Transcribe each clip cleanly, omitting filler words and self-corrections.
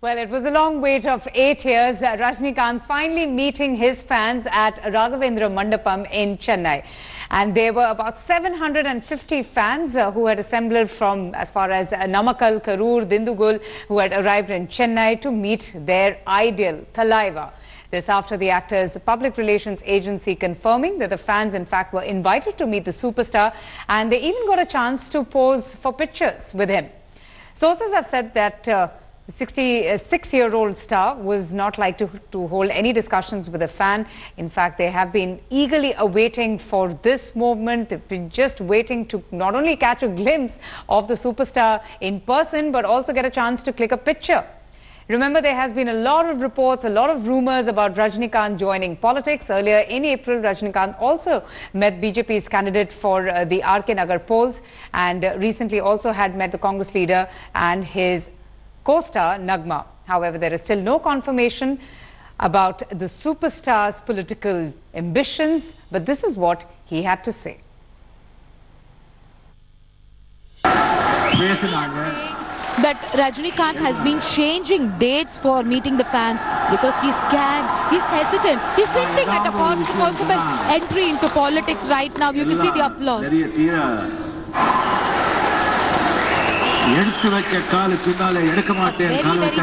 Well, it was a long wait of 8 years. Rajinikanth finally meeting his fans at Raghavendra Mandapam in Chennai. And there were about 750 fans who had assembled from as far as Namakkal, Karur, Dindugul, who had arrived in Chennai to meet their ideal, Thalaiva. This after the actor's public relations agency confirming that the fans in fact were invited to meet the superstar, and they even got a chance to pose for pictures with him. Sources have said that the 66-year-old star was not like to hold any discussions with a fan. In fact, they have been eagerly awaiting for this moment. They've been just waiting to not only catch a glimpse of the superstar in person, but also get a chance to click a picture. Remember, there has been a lot of reports, a lot of rumors about Rajinikanth joining politics. Earlier in April, Rajinikanth also met BJP's candidate for the RK Nagar polls, and recently also had met the Congress leader and his co-star Nagma. However, there is still no confirmation about the superstar's political ambitions, but this is what he had to say. That Rajinikanth has been changing dates for meeting the fans because he's scared, he's hesitant, he's hinting at a possible entry into politics right now. You can see the applause. Very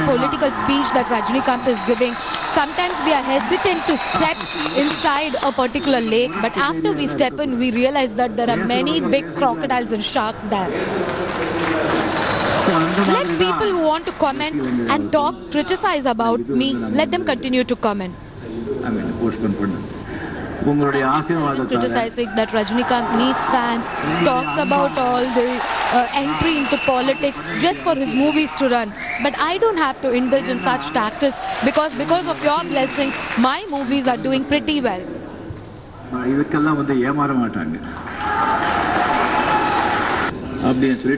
political speech that Rajinikanth is giving. Sometimes we are hesitant to step inside a particular lake, but after we step in, we realize that there are many big crocodiles and sharks there. Let people who want to comment and talk, criticize about me, let them continue to comment. Criticizing that Rajinikanth meets fans, talks about all the entry into politics just for his movies to run. But I don't have to indulge in such tactics because of your blessings, my movies are doing pretty well. Initially,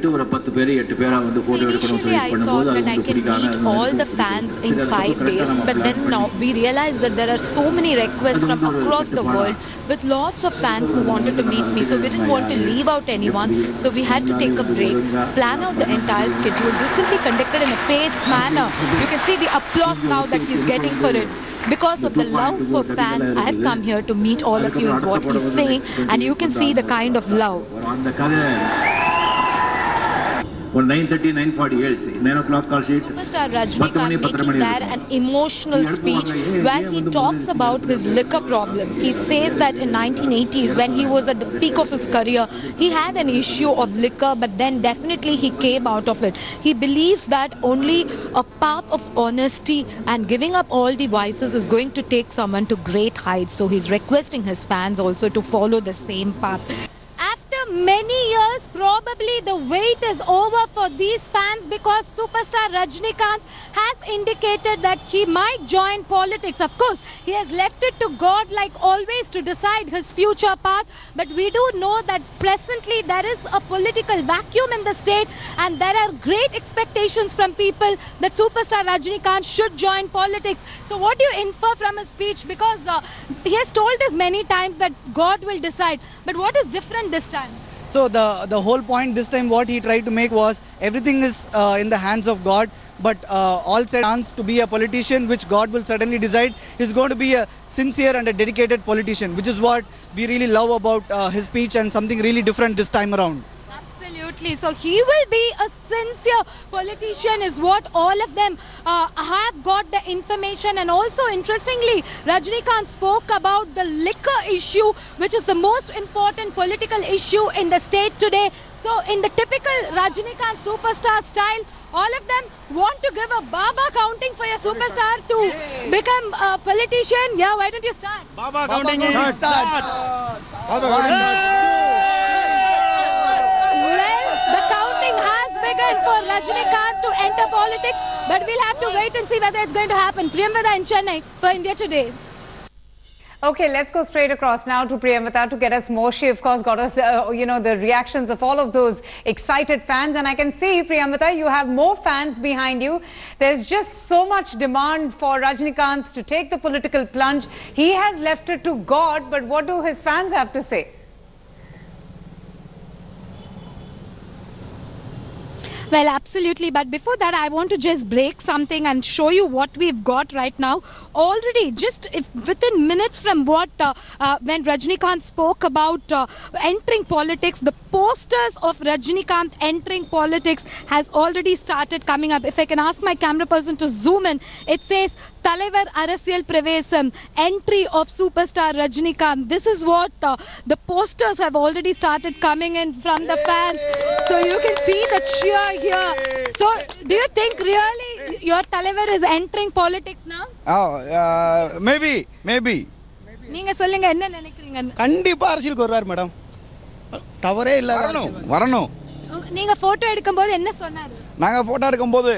I thought that I can meet all the fans in 5 days, but then now we realized that there are so many requests from across the world with lots of fans who wanted to meet me. So we didn't want to leave out anyone. So we had to take a break, plan out the entire schedule. This will be conducted in a phased manner. You can see the applause now that he's getting for it. Because of the love for fans, I have come here to meet all of you is what he's saying, and you can see the kind of love. 9:30, 9:48, 9 o'clock call sheet. Superstar Rajinikanth making there an emotional speech where he talks about his liquor problems. He says that in 1980s, when he was at the peak of his career, he had an issue of liquor, but then definitely he came out of it. He believes that only a path of honesty and giving up all the vices is going to take someone to great heights. So he's requesting his fans also to follow the same path. Many years, probably the wait is over for these fans because superstar Rajinikanth has indicated that he might join politics. Of course, he has left it to God like always to decide his future path. But we do know that presently there is a political vacuum in the state and there are great expectations from people that superstar Rajinikanth should join politics. So what do you infer from his speech? Because he has told us many times that God will decide. But what is different this time? So the whole point this time what he tried to make was everything is in the hands of God, but all chance to be a politician, which God will certainly decide. He's going to be a sincere and a dedicated politician, which is what we really love about his speech and something really different this time around. Absolutely. So he will be a sincere politician is what all of them have got the information. And also interestingly, Rajinikanth spoke about the liquor issue, which is the most important political issue in the state today. So in the typical Rajinikanth superstar style, all of them want to give a Baba counting for your superstar to become a politician. Yeah, why don't you start? Baba counting, start. For Rajinikanth to enter politics, but we'll have to wait and see whether it's going to happen. Priyamvada in Chennai for India Today. Okay, let's go straight across now to Priyamvada to get us more. She, of course, got us, the reactions of all of those excited fans. And I can see, Priyamvada, you have more fans behind you. There's just so much demand for Rajinikanth to take the political plunge. He has left it to God, but what do his fans have to say? Well, absolutely. But before that, I want to just break something and show you what we've got right now. Already, just within minutes from what when Rajinikanth spoke about entering politics, the posters of Rajinikanth entering politics has already started coming up. If I can ask my camera person to zoom in, it says Talaivar Arasiyal Pravesam, entry of superstar Rajinikanth. This is what the posters have already started coming in from the fans. So you can see the cheer here. So do you think really your Talaivar is entering politics now? Oh, maybe. நீங்க சொல்லுங்க என்ன நினைக்கிறீங்க? கண்டிப்பா அரசியலுக்கு வருவார் madam. தவறே இல்ல. வரணும். நீங்க போட்டோ எடுக்கும்போது என்ன சொன்னாரு? நாங்க போட்டோ எடுக்கும்போது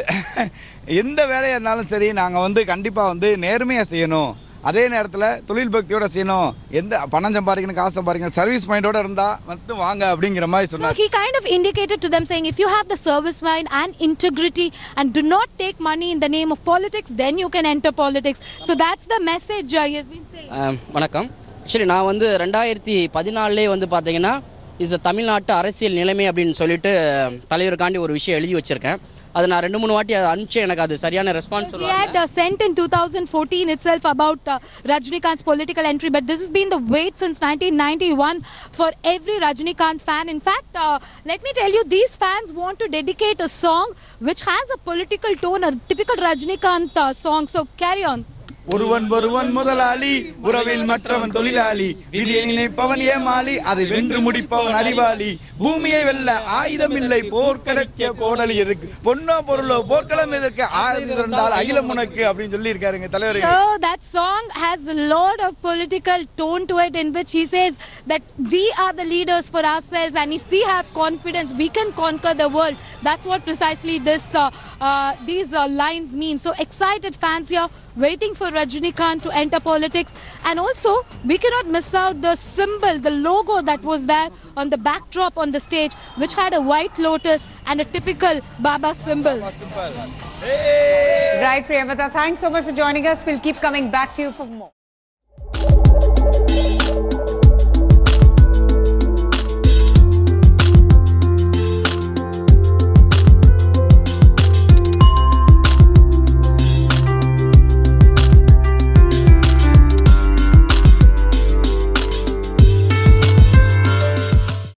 எந்த வேலையா இருந்தாலும் சரி நாங்க கண்டிப்பா நேர்மையா செய்யணும். அதே நேரத்துல தொழில் பக்தியோட செய்யணும். எந்த பணம் சம்பாதிக்கணும், காசு சம்பாதிக்கணும், சர்வீஸ் மைண்டோட இருந்தா வாங்க அப்படிங்கிற மாதிரி சொன்னாரு. He kind of indicated to them saying if you have the service mind and integrity and do not take money in the name of politics, then you can enter politics. So that's the message he has been saying. வணக்கம். சரி, நான் 2014லே பாத்தீங்கன்னா is தமிழ்நாட்டு அரசியல் நிலைமை அப்படின்னு சொல்லிட்டு தலைவருக்காண்டி ஒரு விஷயம் எழுதி வச்சிருக்கேன். அதை நான் 2-3 வாட்டி அனுப்பிச்சு எனக்கு அது சரியான ரெஸ்பான்ஸ் சொல்லுவாங்க. We had sent in 2014 itself about Rajinikanth's political entry, but this has been the wait since 1991 for every Rajinikanth fan. In fact, let me tell you, these fans want to dedicate a song which has a political tone, a typical Rajinikanth song. So carry on. ஒருவன் முதலாளி, உறவில் மற்றவன் தொழிலாளி, விதியை நினைப்பவன் ஏமாளி, அதை வென்று முடிப்பவன் அறிவாளி, பூமியை வெல்ல ஆயுதம் இல்லை, போர்க்கடக்கிய கோடலி எதுக்கு, பொன்னோ பொருளோ போர்க்களம் எதற்கு, ஆயுதம் இருந்தால் அகிலம் உனக்கு அப்படின்னு சொல்லி இருக்காருங்க தலைவர். So that song has a lot of political tone to it, in which he says that we are the leaders for ourselves, and if we have confidence, we can conquer the world. That's what precisely these lines mean. So excited fans here, waiting for Rajinikanth to enter politics. And also, we cannot miss out the symbol, the logo that was there on the backdrop on the stage, which had a white lotus and a typical Baba symbol. Hey! Right, Priyamvada, thanks so much for joining us. We'll keep coming back to you for more.